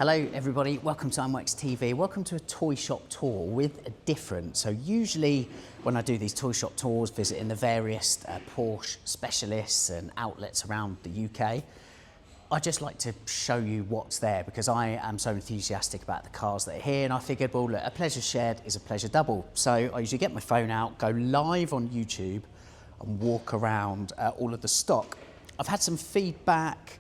Hello everybody, welcome to Unwaxed TV. Welcome to a toy shop tour with a different. So usually when I do these toy shop tours, visiting the various Porsche specialists and outlets around the UK, I just like to show you what's there because I am so enthusiastic about the cars that are here, and I figured, well, look, a pleasure shared is a pleasure double. So I usually get my phone out, go live on YouTube and walk around all of the stock. I've had some feedback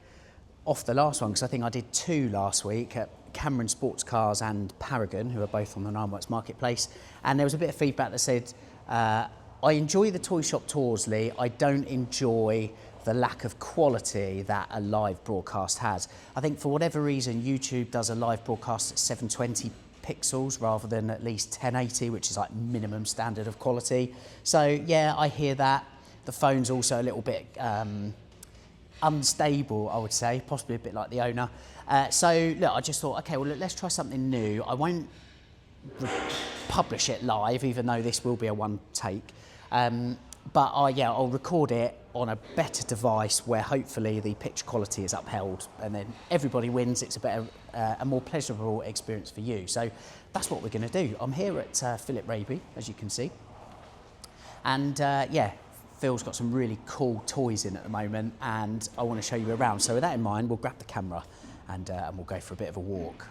off the last one because I think I did two last week at Cameron Sports Cars and Paragon, who are both on the Unwaxed marketplace, and there was a bit of feedback that said I enjoy the toy shop tours, Lee. I don't enjoy the lack of quality that a live broadcast has. I think for whatever reason YouTube does a live broadcast at 720 pixels rather than at least 1080, which is like minimum standard of quality. So yeah, I hear that. The phone's also a little bit unstable, I would say, possibly a bit like the owner. So look, I just thought, okay, well, look, let's try something new. I won't publish it live, even though this will be a one take. But I'll record it on a better device where hopefully the picture quality is upheld, and then everybody wins. It's a better, a more pleasurable experience for you. So that's what we're going to do. I'm here at Philip Raby, as you can see, and Phil's got some really cool toys in at the moment, and I want to show you around. So with that in mind, we'll grab the camera and we'll go for a bit of a walk.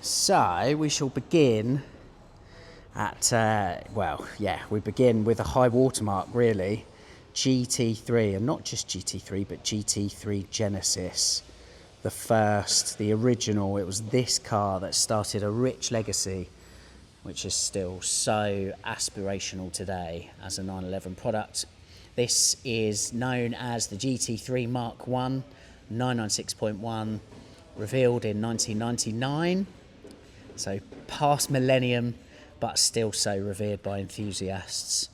So we shall begin at, we begin with a high watermark, really. GT3, and not just GT3, but GT3 Genesis. The first, the original. It was this car that started a rich legacy, which is still so aspirational today as a 911 product. This is known as the GT3 Mark 1, 996.1, revealed in 1999. So past millennium, but still so revered by enthusiasts.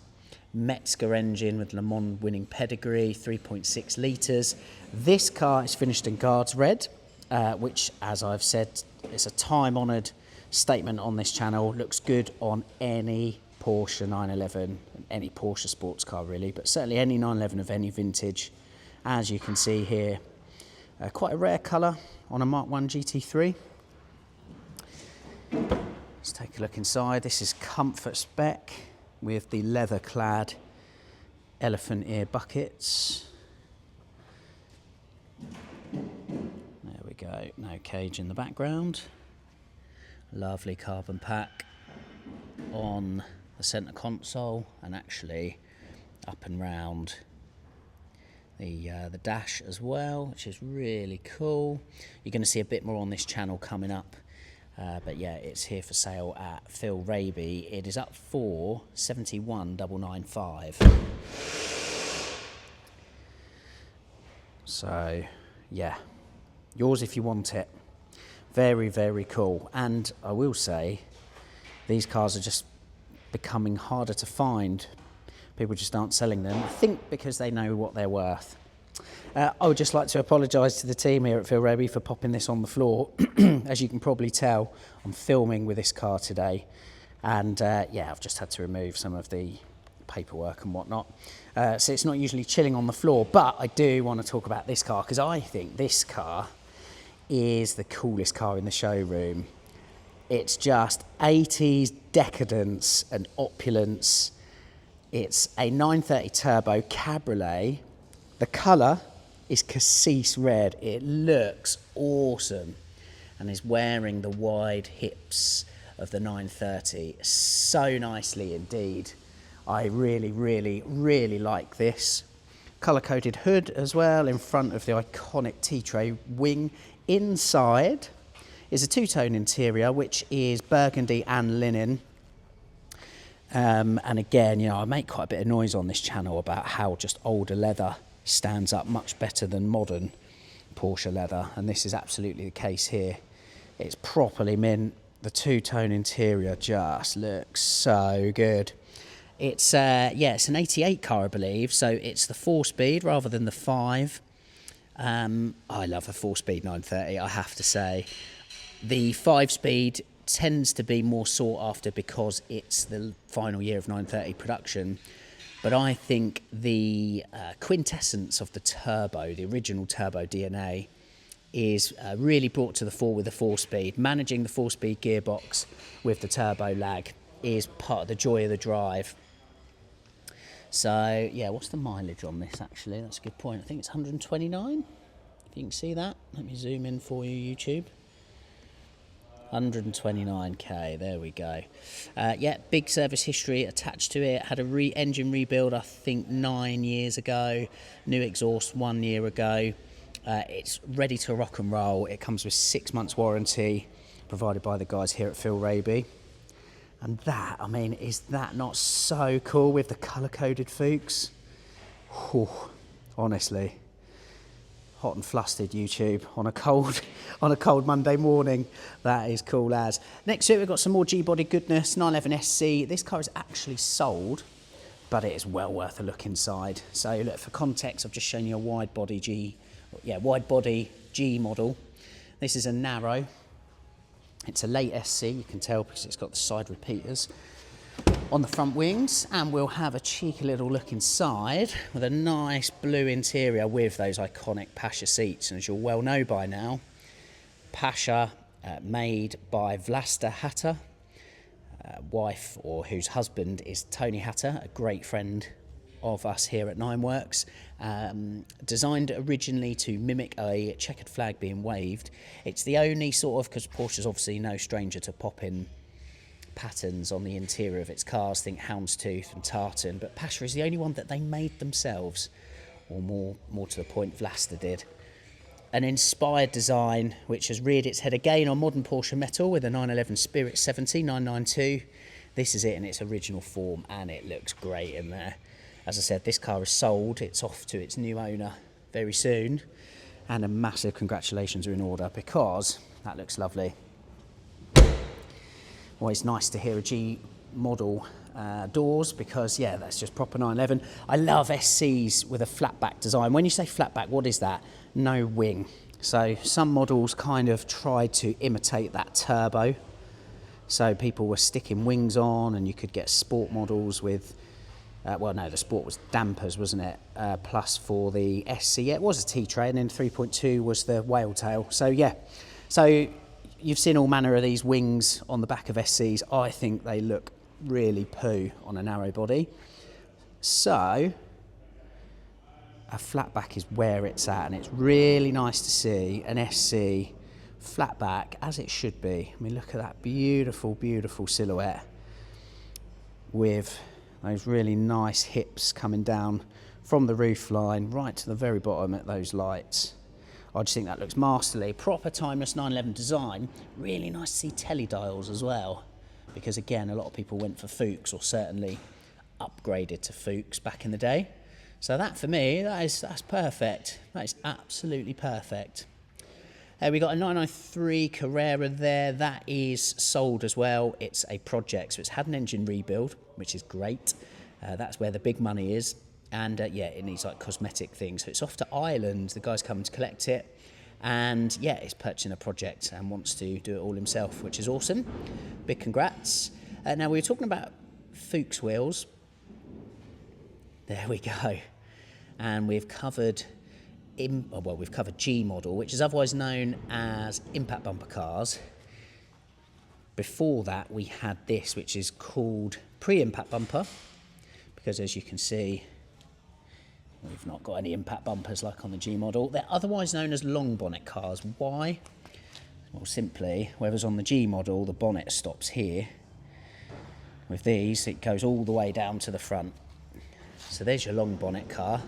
Metzger engine with Le Mans winning pedigree, 3.6 litres. This car is finished in Guards Red, which, as I've said, is a time-honoured statement on this channel. Looks good on any Porsche 911, any Porsche sports car really, but certainly any 911 of any vintage. As you can see here, quite a rare colour on a Mark 1 GT3. Let's take a look inside. This is comfort spec with the leather clad elephant ear buckets. There we go, no cage in the background. Lovely carbon pack on the centre console, and actually up and round the dash as well, which is really cool. You're going to see a bit more on this channel coming up. But yeah, it's here for sale at Phil Raby. It is up for $71,995. So yeah, yours if you want it. Very, very cool. And I will say, these cars are just becoming harder to find. People just aren't selling them, I think because they know what they're worth. I would just like to apologise to the team here at Phil Raby for popping this on the floor. As you can probably tell, I'm filming with this car today, and I've just had to remove some of the paperwork and whatnot. So it's not usually chilling on the floor, but I do want to talk about this car because I think this car is the coolest car in the showroom. It's just 80s decadence and opulence. It's a 930 turbo cabriolet. The colour is cassis red. It looks awesome and is wearing the wide hips of the 930 so nicely indeed. I really, really, really like this. Colour-coded hood as well in front of the iconic T-tray wing. Inside is a two-tone interior, which is burgundy and linen. And again, I make quite a bit of noise on this channel about how just older leather stands up much better than modern Porsche leather, and this is absolutely the case here. It's properly mint. The two-tone interior just looks so good. It's it's an 88 car, I believe, so it's the 4-speed rather than the 5. I love a 4-speed 930, I have to say. The 5-speed tends to be more sought after because it's the final year of 930 production. But I think the quintessence of the turbo, the original turbo DNA, is really brought to the fore with the 4-speed. Managing the 4-speed gearbox with the turbo lag is part of the joy of the drive. So, yeah, what's the mileage on this, actually? That's a good point. I think it's 129, if you can see that. Let me zoom in for you, YouTube. 129k, there we go. Yeah, big service history attached to it. Had a engine rebuild, I think, 9 years ago. New exhaust 1 year ago. It's ready to rock and roll. It comes with 6 months warranty provided by the guys here at Raby. And that, I mean, is that not so cool with the colour-coded Fuchs? Whew, honestly. Hot and flustered, YouTube, on a cold Monday morning. That is cool as. Next to it, we've got some more G-body goodness, 911 SC. This car is actually sold, but it is well worth a look inside. So look, for context, I've just shown you a wide body G model. This is a narrow. It's a late SC, you can tell because it's got the side repeaters on the front wings, and we'll have a cheeky little look inside with a nice blue interior with those iconic Pasha seats. And as you'll well know by now, Pasha, made by Vlasta Hatter, wife or whose husband is Tony Hatter, a great friend of us here at Nineworks. Designed originally to mimic a checkered flag being waved. It's the only sort of, because Porsche's obviously no stranger to popping patterns on the interior of its cars, think houndstooth and tartan, but Pasha is the only one that they made themselves, or more to the point, Vlasta did. An inspired design which has reared its head again on modern Porsche metal with a 911 Spirit 70 992. This is it in its original form, and it looks great in there. As I said, this car is sold. It's off to its new owner very soon, and a massive congratulations are in order because that looks lovely. Always nice to hear a G model doors, because yeah, that's just proper 911. I love SCs with a flat back design. When you say flat back, what is that? No wing. So some models kind of tried to imitate that turbo. So people were sticking wings on, and you could get sport models with, well, no, the sport was dampers, wasn't it? Plus for the SC, yeah, it was a T-tray, and then 3.2 was the whale tail. So yeah, so you've seen all manner of these wings on the back of SCs. I think they look really poo on a narrow body. So a flat back is where it's at, and it's really nice to see an SC flat back as it should be. I mean, look at that beautiful, beautiful silhouette with those really nice hips coming down from the roof line right to the very bottom at those lights. I just think that looks masterly. Proper timeless 911 design. Really nice to see telly dials as well, because again, a lot of people went for Fuchs, or certainly upgraded to Fuchs back in the day. So that, for me, that's perfect. That is absolutely perfect. We got a 993 Carrera there. That is sold as well. It's a project, so it's had an engine rebuild, which is great. That's where the big money is. And yeah, it needs like cosmetic things. So it's off to Ireland. The guy's coming to collect it. And yeah, he's purchasing a project and wants to do it all himself, which is awesome. Big congrats. Now, we were talking about Fuchs wheels. There we go. And we've covered we've covered G model, which is otherwise known as impact bumper cars. Before that, we had this, which is called pre-impact bumper, because as you can see, we've not got any impact bumpers like on the G model. They're otherwise known as long bonnet cars. Why? Well, simply, whereas on the G model, the bonnet stops here. With these, it goes all the way down to the front. So there's your long bonnet car.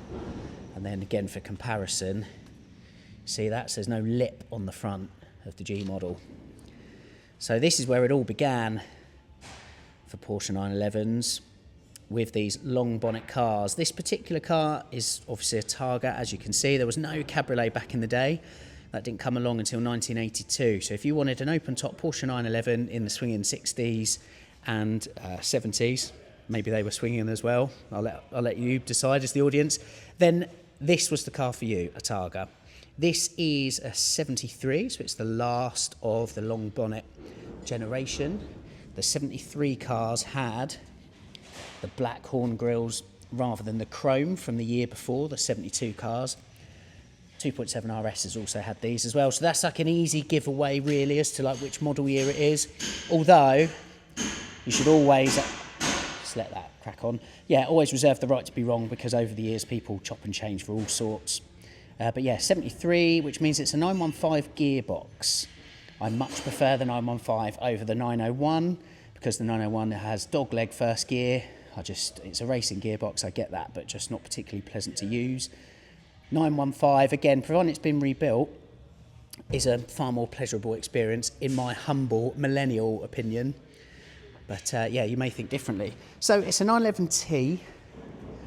And then again, for comparison, see that? So there's no lip on the front of the G model. So this is where it all began for Porsche 911s, with these long bonnet cars. This particular car is obviously a Targa, as you can see. There was no cabriolet back in the day. That didn't come along until 1982. So if you wanted an open top Porsche 911 in the swinging 60s and 70s, maybe they were swinging as well, I'll let you decide as the audience, then this was the car for you, a Targa. This is a 73, so it's the last of the long bonnet generation. The 73 cars had the black horn grills rather than the chrome from the year before, the 72 cars. 2.7 RS has also had these as well, so that's like an easy giveaway really as to like which model year it is. Although you should always just let that crack on. Yeah, always reserve the right to be wrong, because over the years people chop and change for all sorts. But yeah, 73, which means it's a 915 gearbox. I much prefer the 915 over the 901, because the 901 has dogleg first gear. It's a racing gearbox, I get that, but just not particularly pleasant to use. 915, again, provided it's been rebuilt, is a far more pleasurable experience, in my humble millennial opinion. But yeah, you may think differently. So it's a 911T.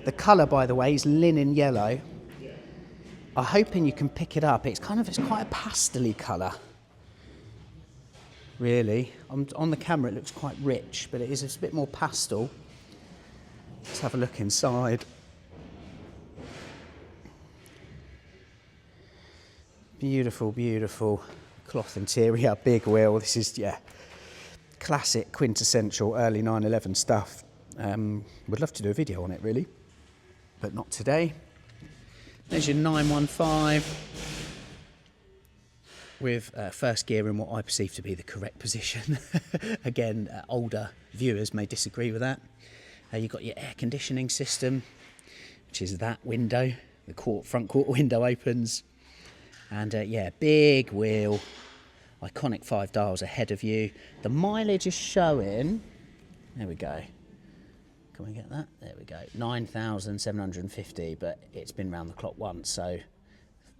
The colour, by the way, is linen yellow. I'm hoping you can pick it up. It's quite a pastel-y colour, really. On the camera it looks quite rich, but it is a bit more pastel. Let's have a look inside. Beautiful, beautiful cloth interior, big wheel. This is, yeah, classic, quintessential early 911 stuff. Would love to do a video on it, really, but not today. There's your 915 with first gear in what I perceive to be the correct position. Again, older viewers may disagree with that. You've got your air conditioning system, which is that window. The front quarter window opens. And yeah, big wheel, iconic 5 dials ahead of you. The mileage is showing, there we go. Can we get that? There we go, 9,750, but it's been round the clock once, so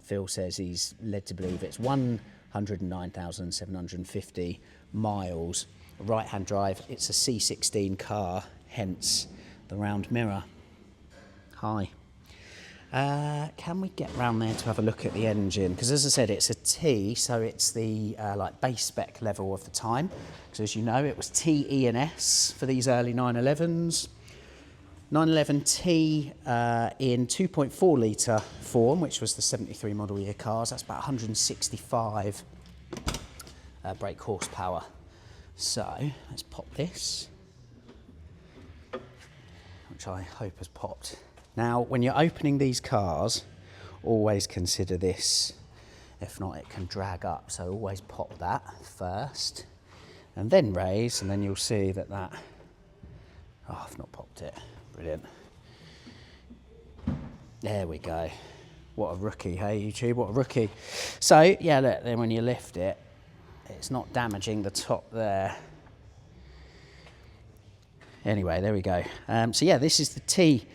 Phil says he's led to believe it's 109,750 miles. Right-hand drive, it's a C16 car, hence the round mirror. Hi. Can we get round there to have a look at the engine? Because as I said, it's a T, so it's the like base spec level of the time. Because as you know, it was T, E and S for these early 911s. 911T in 2.4 litre form, which was the 73 model year cars. That's about 165 brake horsepower. So let's pop this, which I hope has popped. Now, when you're opening these cars, always consider this. If not, it can drag up. So always pop that first and then raise, and then you'll see that oh, I've not popped it. Brilliant. There we go. What a rookie, hey YouTube, what a rookie. So, yeah, look, then when you lift it, it's not damaging the top there. Anyway, there we go. So yeah, this is the T.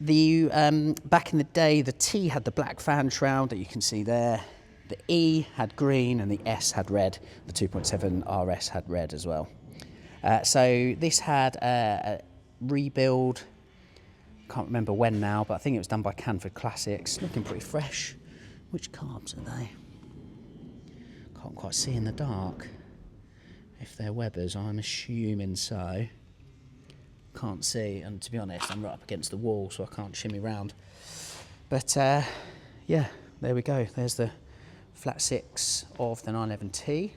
Back in the day, the T had the black fan shroud that you can see there. The E had green and the S had red. The 2.7 RS had red as well. So this had a rebuild. Can't remember when now, but I think it was done by Canford Classics. Looking pretty fresh. Which carbs are they? Can't quite see in the dark. If they're Webers, I'm assuming so. Can't see, and to be honest, I'm right up against the wall, so I can't shimmy round. But yeah, there we go. There's the flat six of the 911T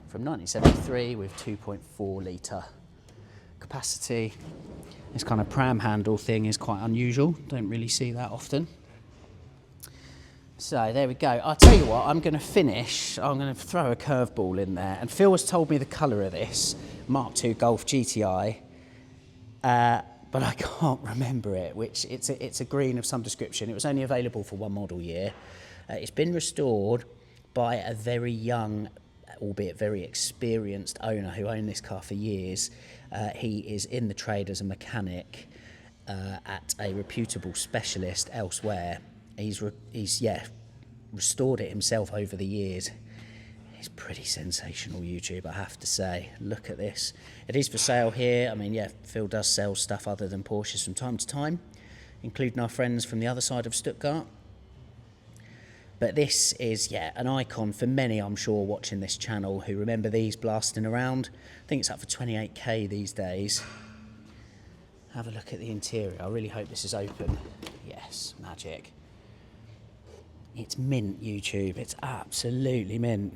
from 1973 with 2.4 litre capacity. This kind of pram handle thing is quite unusual. Don't really see that often. So there we go. I'll tell you what, I'm going to finish. I'm going to throw a curveball in there. And Phil has told me the colour of this Mark II Golf GTI. But I can't remember it, which it's a green of some description. It was only available for one model year. It's been restored by a very young, albeit very experienced owner who owned this car for years. He is in the trade as a mechanic at a reputable specialist elsewhere. He's restored it himself over the years. It's pretty sensational, YouTube, I have to say. Look at this. It is for sale here. I mean, yeah, Phil does sell stuff other than Porsches from time to time, including our friends from the other side of Stuttgart. But this is, yeah, an icon for many, I'm sure, watching this channel who remember these blasting around. I think it's up for 28k these days. Have a look at the interior. I really hope this is open. Yes, magic. It's mint, YouTube. It's absolutely mint.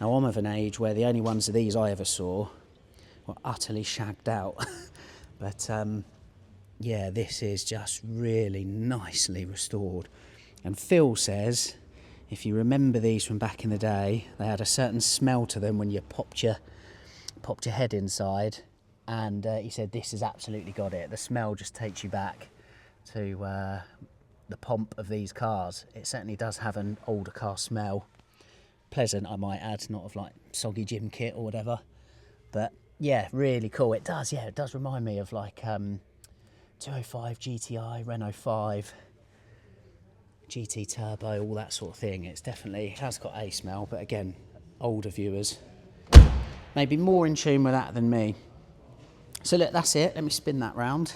Now, I'm of an age where the only ones of these I ever saw were utterly shagged out. But yeah, this is just really nicely restored. And Phil says, if you remember these from back in the day, they had a certain smell to them when you popped your head inside. And he said this has absolutely got it. The smell just takes you back to the pomp of these cars. It certainly does have an older car smell. Pleasant, I might add, not of like soggy gym kit or whatever. But yeah, really cool. It does, yeah, it does remind me of like 205 GTI, Renault 5, GT Turbo, all that sort of thing. It's definitely, it has got a smell, but again, older viewers maybe more in tune with that than me. So look, that's it. Let me spin that round.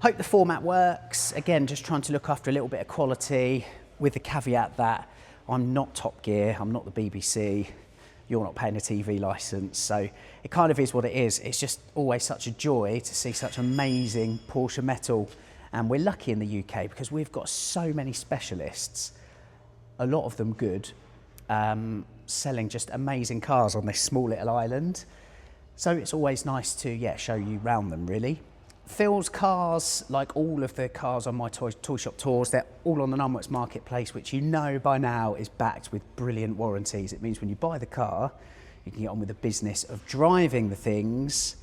Hope the format works. Again, just trying to look after a little bit of quality with the caveat that I'm not Top Gear, I'm not the BBC, you're not paying a TV licence, so it kind of is what it is. It's just always such a joy to see such amazing Porsche metal, and we're lucky in the UK because we've got so many specialists, a lot of them good, selling just amazing cars on this small little island. So it's always nice to, yeah, show you round them really. Phil's cars, like all of the cars on my toy shop tours, they're all on the Numworks marketplace, which you know by now is backed with brilliant warranties. It means when you buy the car, you can get on with the business of driving the things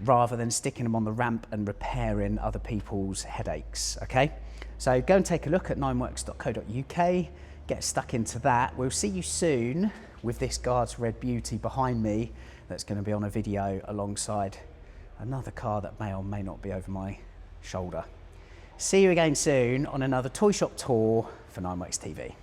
rather than sticking them on the ramp and repairing other people's headaches, okay? So go and take a look at nineworks.co.uk, get stuck into that. We'll see you soon with this Guards Red Beauty behind me that's going to be on a video alongside another car that may or may not be over my shoulder. See you again soon on another toy shop tour for Nineworks TV.